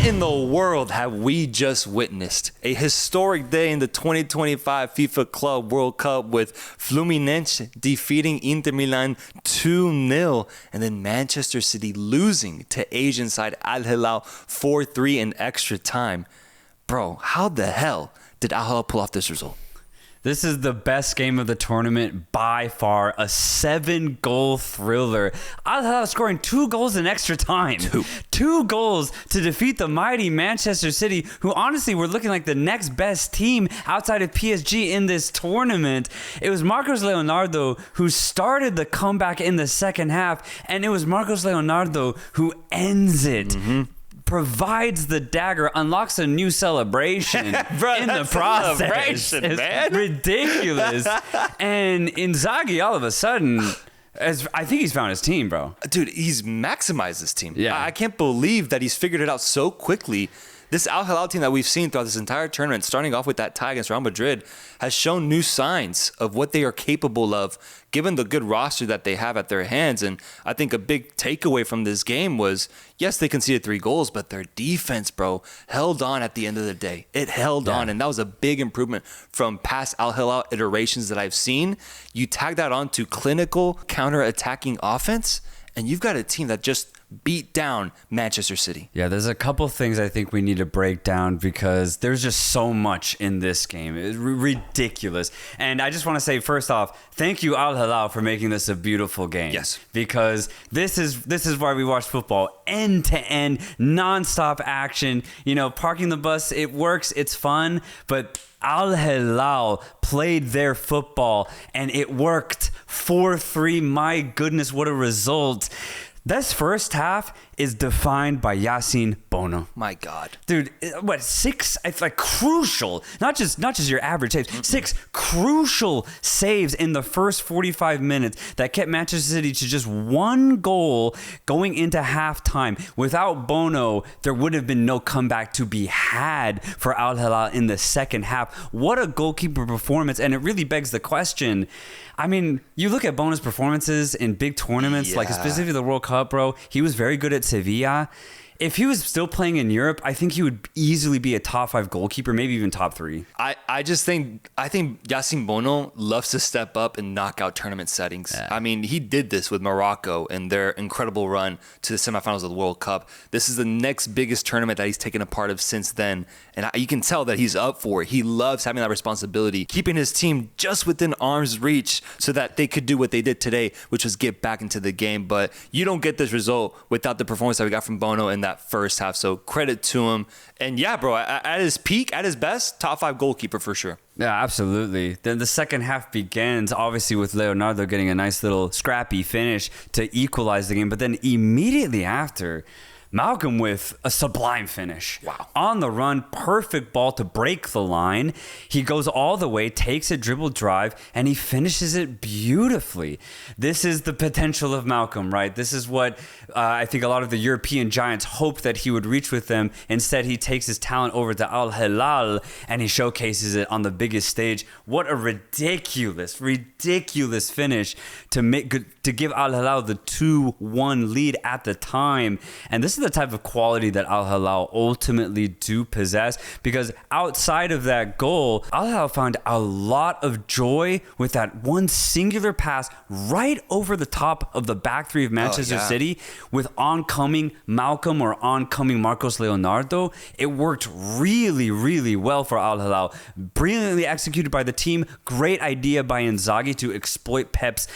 in the world have we just witnessed? A historic day in the 2025 FIFA Club World Cup with Fluminense defeating Inter Milan 2-0 and then Manchester City losing to Asian side Al Hilal 4-3 in extra time. Bro, how the hell did Al Hilal pull off this result? This is the best game of the tournament by far. A 7-goal thriller. Al Hilal scoring 2 goals in extra time. Two goals to defeat the mighty Manchester City, who honestly were looking like the next best team outside of PSG in this tournament. It was Marcos Leonardo who started the comeback in the second half, and it was Marcos Leonardo who ends it. Provides the dagger, unlocks a new celebration Bro, in the process. It's man. ridiculous. And Inzaghi, all of a sudden, I think he's found his team, bro. Dude, he's maximized this team. Yeah. I can't believe that he's figured it out so quickly. This Al Hilal team that we've seen throughout this entire tournament, starting off with that tie against Real Madrid, has shown new signs of what they are capable of, given the good roster that they have at their hands. And I think a big takeaway from this game was, yes, they conceded 3 goals, but their defense, bro, held on at the end of the day. It held on, and that was a big improvement from past Al Hilal iterations that I've seen. You tag that on to clinical counter-attacking offense, and you've got a team that just beat down Manchester City. Yeah, there's a couple things I think we need to break down because there's just so much in this game. It's ridiculous. And I just want to say, first off, thank you, Al Hilal, for making this a beautiful game. Yes. Because this is why we watch football. End-to-end, non-stop action. You know, parking the bus, it works, it's fun, but Al Hilal played their football and it worked. 4-3, my goodness, what a result. This first half is defined by Yassine Bono. My God. Dude, what, 6, like crucial, not just your average saves, 6 crucial saves in the first 45 minutes that kept Manchester City to just 1 goal going into halftime. Without Bono, there would have been no comeback to be had for Al Hilal in the second half. What a goalkeeper performance, and it really begs the question. I mean, you look at Bono's performances in big tournaments, like specifically the World Cup, bro. He was very good at Sevilla. If he was still playing in Europe, I think he would easily be a top 5 goalkeeper, maybe even top 3. I think Yassine Bono loves to step up and knock out tournament settings. Yeah. I mean, he did this with Morocco in their incredible run to the semifinals of the World Cup. This is the next biggest tournament that he's taken a part of since then. And you can tell that he's up for it. He loves having that responsibility, keeping his team just within arm's reach so that they could do what they did today, which was get back into the game. But you don't get this result without the performance that we got from Bono in that first half. So credit to him. And yeah, bro, at his peak, at his best, top 5 goalkeeper for sure. Yeah, absolutely. Then the second half begins, obviously, with Leonardo getting a nice little scrappy finish to equalize the game. But then immediately after, Malcolm with a sublime finish. Wow. On the run, perfect ball to break the line. He goes all the way, takes a dribble drive, and he finishes it beautifully. This is the potential of Malcolm, right? This is what I think a lot of the European giants hoped that he would reach with them. Instead, he takes his talent over to Al Hilal, and he showcases it on the biggest stage. What a ridiculous finish to give Al Hilal the 2-1 lead at the time. And this is the type of quality that Al Hilal ultimately do possess, because outside of that goal, Al Hilal found a lot of joy with that one singular pass right over the top of the back 3 of Manchester City with oncoming Malcolm or oncoming Marcos Leonardo. It worked really, really well for Al Hilal. Brilliantly executed by the team. Great idea by Inzaghi to exploit Pep's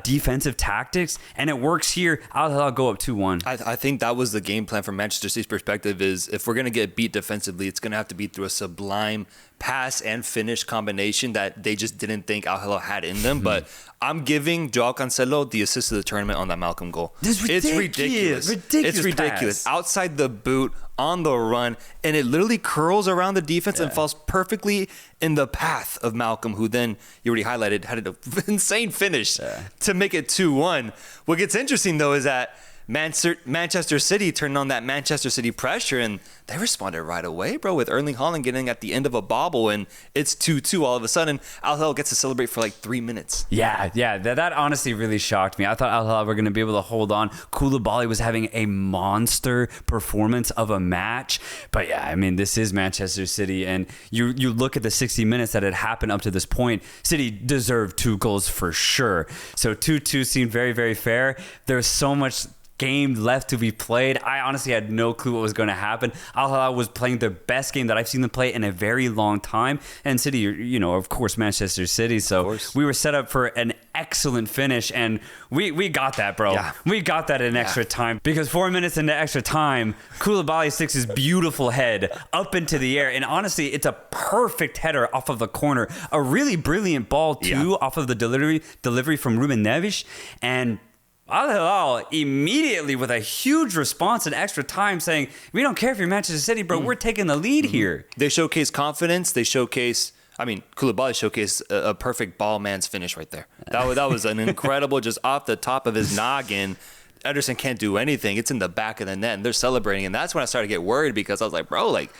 defensive tactics, and it works here. Al Hilal go up 2-1. I think that was the game plan from Manchester City's perspective, is if we're going to get beat defensively, it's going to have to be through a sublime pass and finish combination that they just didn't think Al Hilal had in them. But I'm giving Joao Cancelo the assist of the tournament on that Malcolm goal. It's ridiculous. It's ridiculous. Outside the boot, on the run, and it literally curls around the defense and falls perfectly in the path of Malcolm, who then, you already highlighted, had an insane finish to make it 2-1. What gets interesting, though, is that Manchester City turned on that Manchester City pressure, and they responded right away, bro, with Erling Haaland getting at the end of a bobble, and it's 2-2 all of a sudden. Al Hilal gets to celebrate for like 3 minutes. Yeah, that honestly really shocked me. I thought Al Hilal were going to be able to hold on. Koulibaly was having a monster performance of a match. But yeah, I mean, this is Manchester City, and you look at the 60 minutes that had happened up to this point, City deserved 2 goals for sure. So 2-2 seemed very, very fair. There's so much game left to be played. I honestly had no clue what was going to happen. Al Hilal was playing the best game that I've seen them play in a very long time. And City, you know, of course, Manchester City. So we were set up for an excellent finish, and we got that, bro. Yeah. We got that in extra time, because 4 minutes into extra time, Koulibaly sticks his beautiful head up into the air, and honestly, it's a perfect header off of the corner. A really brilliant ball too, off of the delivery from Ruben Neves, and Al Hilal immediately with a huge response in extra time saying, we don't care if you're Manchester City, bro. We're taking the lead here. They showcase confidence. They showcase, Koulibaly showcased a perfect ball man's finish right there. That was an incredible, just off the top of his noggin. Ederson can't do anything. It's in the back of the net, and they're celebrating. And that's when I started to get worried, because I was like, bro, like,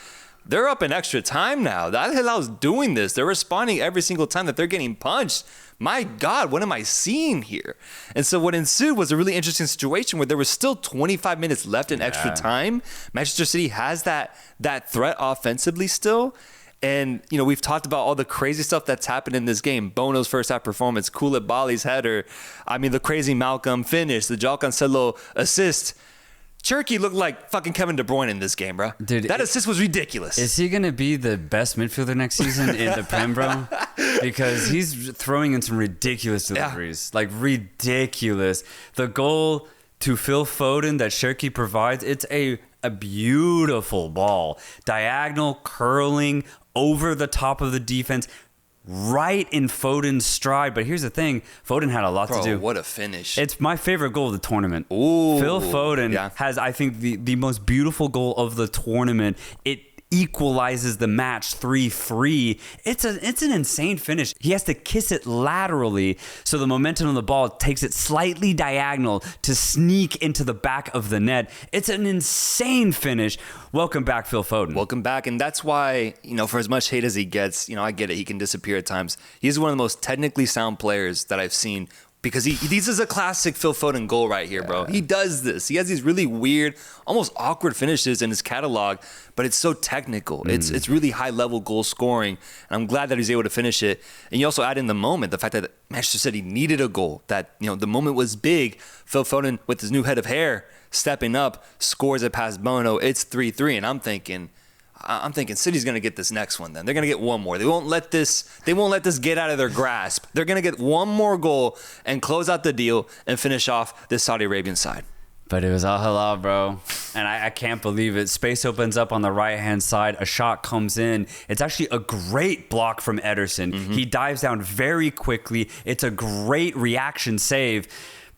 they're up in extra time now. Al Hilal's doing this. They're responding every single time that they're getting punched. My God, what am I seeing here? And so what ensued was a really interesting situation where there was still 25 minutes left in extra time. Manchester City has that threat offensively still. And, you know, we've talked about all the crazy stuff that's happened in this game. Bono's first half performance, Koulibaly's header. The crazy Malcolm finish, the João Cancelo assist. Cherki looked like fucking Kevin De Bruyne in this game, bro. Dude, that assist was ridiculous. Is he going to be the best midfielder next season in the Prem, bro? Because he's throwing in some ridiculous deliveries. Like, ridiculous. The goal to Phil Foden that Cherki provides, it's a beautiful ball. Diagonal, curling, over the top of the defense, right in Foden's stride. But here's the thing, Foden had a lot to do. What a finish. It's my favorite goal of the tournament. Ooh, Phil Foden has, I think, the most beautiful goal of the tournament. It equalizes the match 3-3. It's an insane finish. He has to kiss it laterally, so the momentum of the ball takes it slightly diagonal to sneak into the back of the net. It's an insane finish. Welcome back, Phil Foden. Welcome back. And that's why, you know, for as much hate as he gets, you know, I get it. He can disappear at times. He's one of the most technically sound players that I've seen, because this is a classic Phil Foden goal right here, bro. He does this. He has these really weird, almost awkward finishes in his catalog, but it's so technical. It's really high-level goal scoring, and I'm glad that he's able to finish it. And you also add in the moment, the fact that Manchester City needed a goal, that, you know, the moment was big. Phil Foden, with his new head of hair, stepping up, scores it past Bono. It's 3-3, and I'm thinking City's going to get this next one then. They're going to get one more. They won't let this get out of their grasp. They're going to get one more goal and close out the deal and finish off this Saudi Arabian side. But it was Al Hilal, bro. And I can't believe it. Space opens up on the right-hand side. A shot comes in. It's actually a great block from Ederson. He dives down very quickly. It's a great reaction save.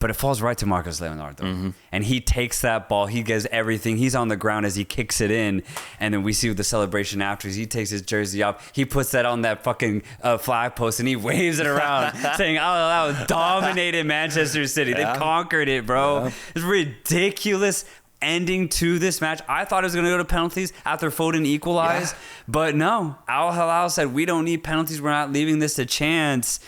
But it falls right to Marcos Leonardo. And he takes that ball. He gives everything. He's on the ground as he kicks it in. And then we see the celebration after. He takes his jersey off. He puts that on that fucking flag post, and he waves it around saying, oh, that dominated Manchester City. They conquered it, bro. It's ridiculous ending to this match. I thought it was going to go to penalties after Foden equalized. But no. Al Hilal said, we don't need penalties. We're not leaving this to chance.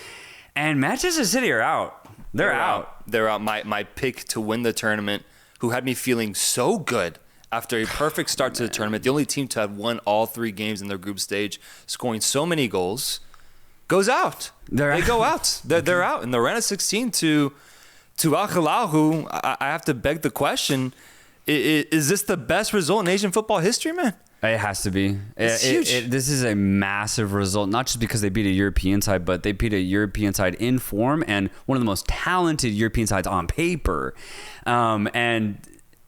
And Manchester City are out. They're out. They're out. My pick to win the tournament, who had me feeling so good after a perfect start to the tournament, the only team to have won all 3 games in their group stage, scoring so many goals, goes out. They go out. They're out in the round of 16 to Al Hilal, who I have to beg the question, is this the best result in Asian football history, man? It has to be. It's huge. This is a massive result, not just because they beat a European side, but they beat a European side in form and one of the most talented European sides on paper. And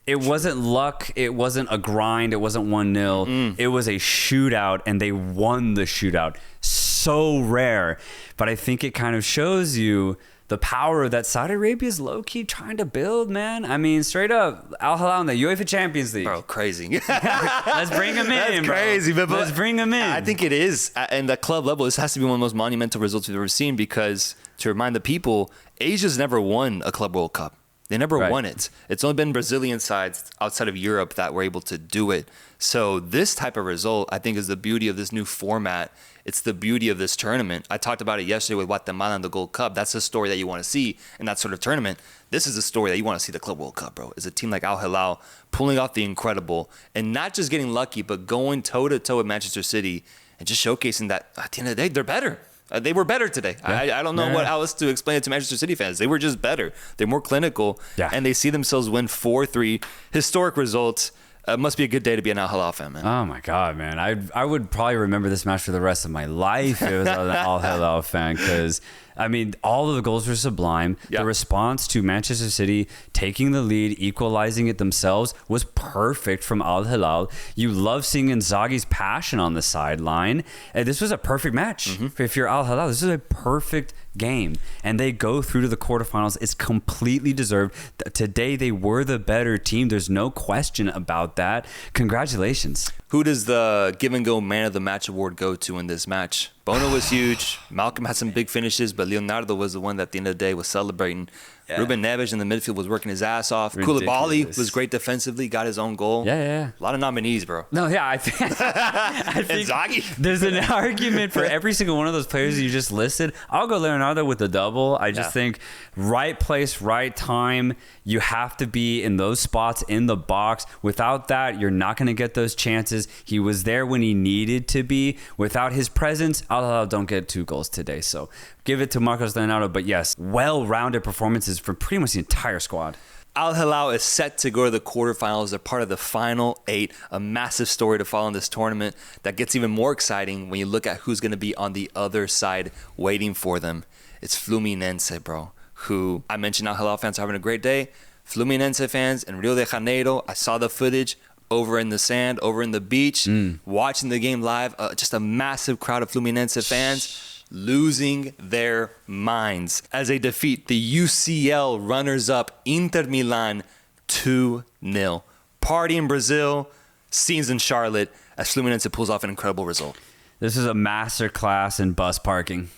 it wasn't luck. It wasn't a grind. It wasn't 1-0. It was a shootout, and they won the shootout. So rare. But I think it kind of shows you the power that Saudi Arabia is low-key trying to build, man. I mean, straight up, Al Hilal in the UEFA Champions League. Bro, crazy. Let's bring him in, That's crazy, bro. but Let's bring him in. I think it is. And the club level, this has to be one of the most monumental results we've ever seen, because, to remind the people, Asia's never won a Club World Cup. They never won it. It's only been Brazilian sides outside of Europe that were able to do it. So this type of result, I think, is the beauty of this new format. It's the beauty of this tournament. I talked about it yesterday with Guatemala and the Gold Cup. That's the story that you want to see in that sort of tournament. This is the story that you want to see the Club World Cup, bro. Is a team like Al Hilal pulling off the incredible and not just getting lucky, but going toe-to-toe with Manchester City and just showcasing that at the end of the day, they're better. They were better today. Yeah. I don't know what else to explain it to Manchester City fans. They were just better. They're more clinical, and they see themselves win 4-3. Historic results. Must be a good day to be an Al Hilal fan, man. Oh my God, man! I would probably remember this match for the rest of my life if it was an Al Hilal fan, because I mean, all of the goals were sublime. Yep. The response to Manchester City taking the lead, equalizing it themselves, was perfect from Al Hilal. You love seeing Inzaghi's passion on the sideline. And this was a perfect match. Mm-hmm. If you're Al Hilal, this is a perfect game. And they go through to the quarterfinals. It's completely deserved. Today, they were the better team. There's no question about that. Congratulations. Who does the Give and Go Man of the Match award go to in this match? Bono was huge. Malcolm had some big finishes, but Leonardo was the one that at the end of the day was celebrating. Yeah. Ruben Neves in the midfield was working his ass off. Koulibaly was great defensively, got his own goal. Yeah. A lot of nominees, bro. No, yeah, I think Inzaghi. There's an argument for every single one of those players you just listed. I'll go Leonardo with the double. I just think right place, right time. You have to be in those spots in the box. Without that, you're not going to get those chances. He was there when he needed to be. Without his presence, Al Hilal don't get 2 goals today. So give it to Marcos Leonardo. But yes, well-rounded performances from pretty much the entire squad. Al Hilal is set to go to the quarterfinals. They're part of the final 8. A massive story to follow in this tournament that gets even more exciting when you look at who's going to be on the other side waiting for them. It's Fluminense, bro, who I mentioned Al Hilal fans are having a great day. Fluminense fans in Rio de Janeiro, I saw the footage over in the sand, over in the beach, watching the game live. Just a massive crowd of Fluminense fans losing their minds as they defeat the UCL runners-up Inter Milan 2-0. Party in Brazil, scenes in Charlotte as Fluminense pulls off an incredible result. This is a masterclass in bus parking.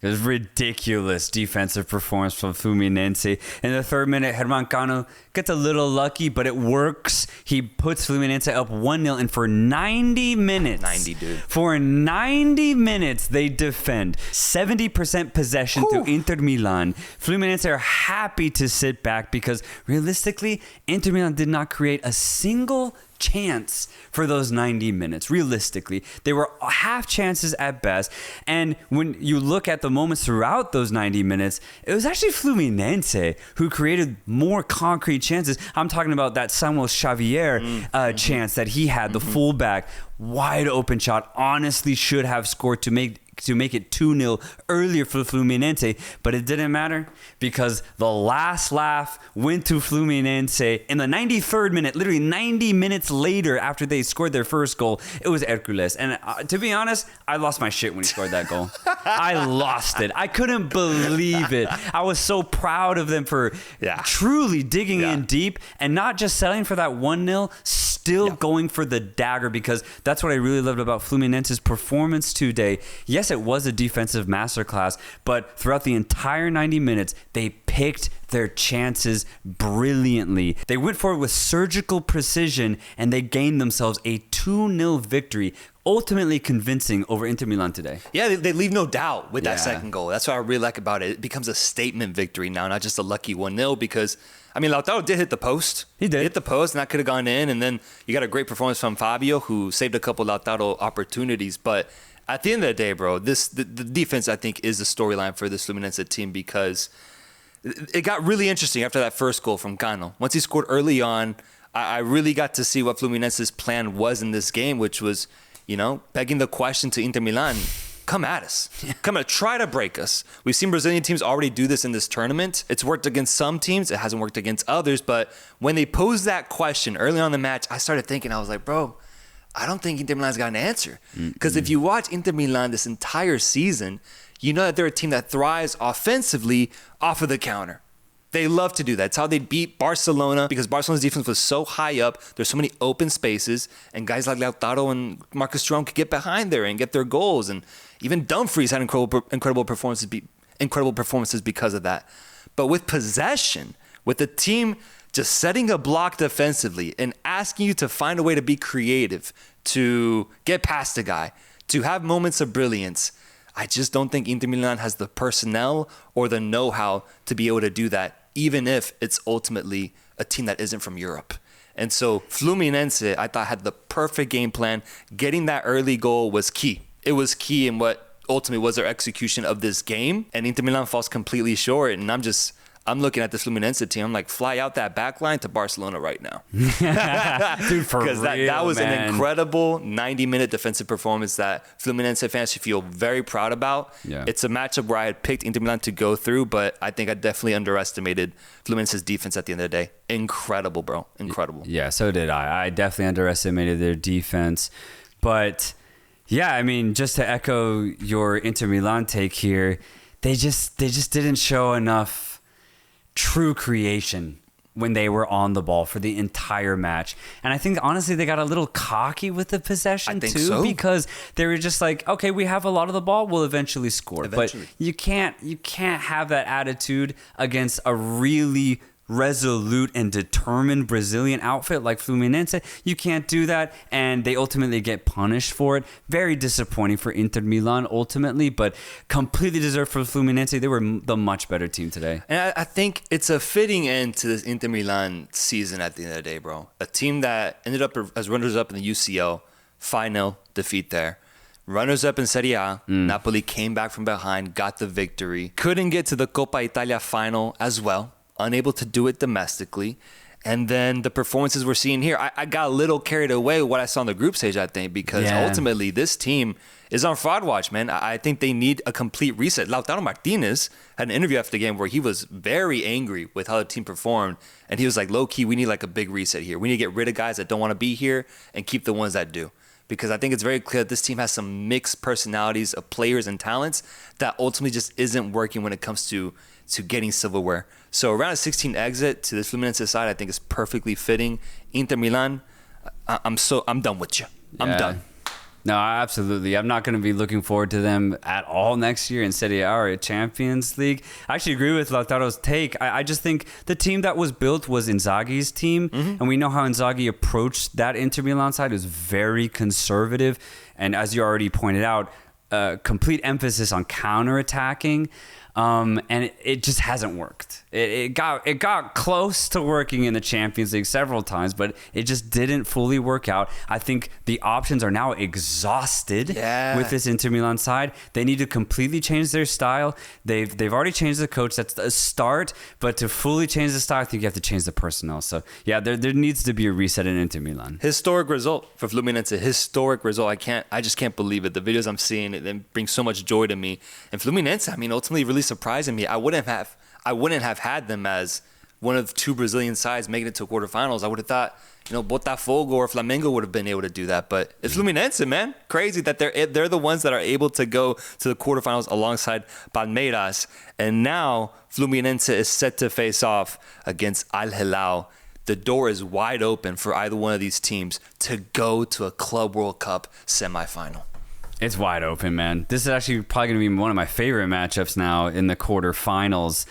It was ridiculous defensive performance from Fluminense. In the 3rd minute, Herman Cano gets a little lucky, but it works. He puts Fluminense up 1-0, and for 90 minutes, for 90 minutes, they defend. 70% possession to Inter Milan. Fluminense are happy to sit back because, realistically, Inter Milan did not create a single chance for those 90 minutes. Realistically, they were half chances at best. And when you look at the moments throughout those 90 minutes, it was actually Fluminense who created more concrete chances. I'm talking about that Samuel Xavier chance that he had, the fullback, wide open shot, honestly should have scored to make it 2-0 earlier for Fluminense, but it didn't matter because the last laugh went to Fluminense in the 93rd minute, literally 90 minutes later after they scored their first goal. It was Hercules. And to be honest, I lost my shit when he scored that goal. I lost it. I couldn't believe it. I was so proud of them for truly digging in deep and not just settling for that 1-0, still going for the dagger, because that's what I really loved about Fluminense's performance today. Yes, it was a defensive masterclass, but throughout the entire 90 minutes, they picked their chances brilliantly. They went forward with surgical precision, and they gained themselves a 2-0 victory, ultimately convincing over Inter Milan today. Yeah, they leave no doubt with that second goal. That's what I really like about it. It becomes a statement victory now, not just a lucky 1-0, because I mean, Lautaro did hit the post. He did. Hit the post, and that could have gone in. And then you got a great performance from Fabio, who saved a couple Lautaro opportunities. But at the end of the day, bro, the defense, I think, is the storyline for this Fluminense team, because it got really interesting after that first goal from Cano. Once he scored early on, I really got to see what Fluminense's plan was in this game, which was, begging the question to Inter Milan, come at us. Come at, try to break us. We've seen Brazilian teams already do this in this tournament. It's worked against some teams. It hasn't worked against others. But when they posed that question early on in the match, I started thinking, I was like, bro, I don't think Inter Milan's got an answer. Because if you watch Inter Milan this entire season, you know that they're a team that thrives offensively off of the counter. They love to do that. It's how they beat Barcelona, because Barcelona's defense was so high up. There's so many open spaces, and guys like Lautaro and Marcus Thuram could get behind there and get their goals. And even Dumfries had incredible performances because of that. But with possession, with the team just setting a block defensively and asking you to find a way to be creative, to get past a guy, to have moments of brilliance. I just don't think Inter Milan has the personnel or the know-how to be able to do that, even if it's ultimately a team that isn't from Europe. And so Fluminense, I thought, had the perfect game plan. Getting that early goal was key. It was key in what ultimately was their execution of this game. And Inter Milan falls completely short. And I'm looking at this Fluminense team. I'm like, fly out that back line to Barcelona right now. Dude, for real, because that was man. an incredible 90-minute defensive performance that Fluminense fans should feel very proud about. Yeah. It's a matchup where I had picked Inter Milan to go through, but I think I definitely underestimated Fluminense's defense at the end of the day. Incredible, bro. Incredible. Yeah, so did I. I definitely underestimated their defense. But, yeah, I mean, just to echo your Inter Milan take here, they just didn't show enough true creation when they were on the ball for the entire match. And I think, honestly, they got a little cocky with the possession, too, because they were just like, okay, we have a lot of the ball, we'll eventually score. But you can't have that attitude against a really resolute and determined Brazilian outfit like Fluminense. You can't do that, and they ultimately get punished for it. Very disappointing for Inter Milan ultimately, but completely deserved for Fluminense. They were the much better team today. And I think it's a fitting end to this Inter Milan season at the end of the day, bro. A team that ended up as runners-up in the UCL, 5-0 defeat there. Runners-up in Serie A, Napoli came back from behind, got the victory. Couldn't get to the Coppa Italia final as well. Unable to do it domestically. And then the performances we're seeing here, I got a little carried away with what I saw on the group stage, I think, because ultimately this team is on fraud watch, man. I think they need a complete reset. Lautaro Martinez had an interview after the game where he was very angry with how the team performed. And he was like, low-key, we need like a big reset here. We need to get rid of guys that don't want to be here and keep the ones that do. Because I think it's very clear that this team has some mixed personalities of players and talents that ultimately just isn't working when it comes to getting silverware. So around a 16 exit to this Fluminense side, I think is perfectly fitting. Inter Milan, I'm done with you. I'm done. No, absolutely. I'm not going to be looking forward to them at all next year in Serie A or Champions League. I actually agree with Lautaro's take. I just think the team that was built was Inzaghi's team. And we know how Inzaghi approached that Inter Milan side. It was very conservative. And as you already pointed out, complete emphasis on counterattacking. And it just hasn't worked. It got close to working in the Champions League several times, but it just didn't fully work out. I think the options are now exhausted with this Inter Milan side. They need to completely change their style. They've already changed the coach. That's a start, but to fully change the style, I think you have to change the personnel. So yeah, there needs to be a reset in Inter Milan. Historic result for Fluminense. Historic result. I just can't believe it. The videos I'm seeing, it brings so much joy to me. And Fluminense, I mean, ultimately really surprising me. I wouldn't have had them as one of two Brazilian sides making it to quarterfinals. I would have thought, Botafogo or Flamengo would have been able to do that. But it's Fluminense, man. Crazy that they're the ones that are able to go to the quarterfinals alongside Palmeiras. And now Fluminense is set to face off against Al Hilal. The door is wide open for either one of these teams to go to a Club World Cup semifinal. It's wide open, man. This is actually probably going to be one of my favorite matchups now in the quarterfinals.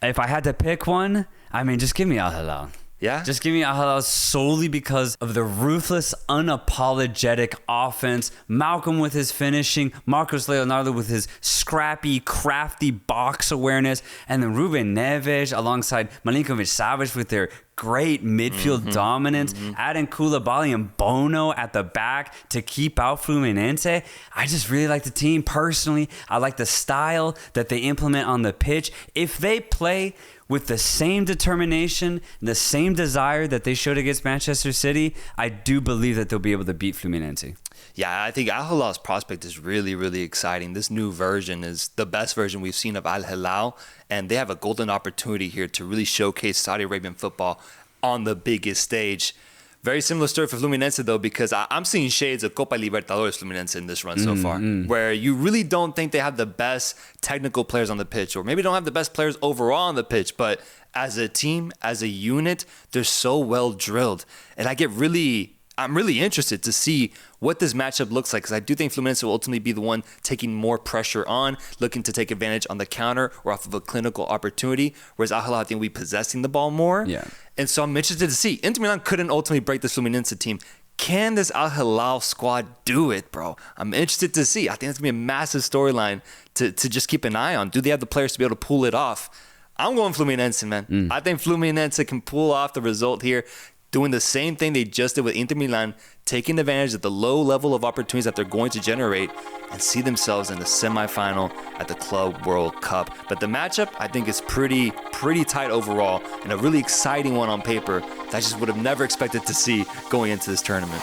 If I had to pick one, I mean, just give me Al Hilal. Yeah? Just give me Al Hilal solely because of the ruthless, unapologetic offense. Malcolm with his finishing, Marcos Leonardo with his scrappy, crafty box awareness, and then Ruben Neves alongside Milinkovic-Savic with their great midfield dominance. Adding Koulibaly and Bono at the back to keep out Fluminense. I just really like the team personally. I like the style that they implement on the pitch. If they play with the same determination, the same desire that they showed against Manchester City, I do believe that they'll be able to beat Fluminense. Yeah, I think Al Hilal's prospect is really, really exciting. This new version is the best version we've seen of Al Hilal, and they have a golden opportunity here to really showcase Saudi Arabian football on the biggest stage. Very similar story for Fluminense, though, because I'm seeing shades of Copa Libertadores Fluminense in this run so far, where you really don't think they have the best technical players on the pitch, or maybe don't have the best players overall on the pitch, but as a team, as a unit, they're so well drilled. And I get really I'm really interested to see what this matchup looks like, because I do think Fluminense will ultimately be the one taking more pressure on, looking to take advantage on the counter or off of a clinical opportunity, whereas Al Hilal, I think, will be possessing the ball more. Yeah. And so I'm interested to see. Inter Milan couldn't ultimately break the Fluminense team. Can this Al Hilal squad do it, bro? I'm interested to see. I think it's going to be a massive storyline to just keep an eye on. Do they have the players to be able to pull it off? I'm going Fluminense, man. I think Fluminense can pull off the result here, doing the same thing they just did with Inter Milan, taking advantage of the low level of opportunities that they're going to generate and see themselves in the semifinal at the Club World Cup. But the matchup, I think, is pretty tight overall and a really exciting one on paper that I just would have never expected to see going into this tournament.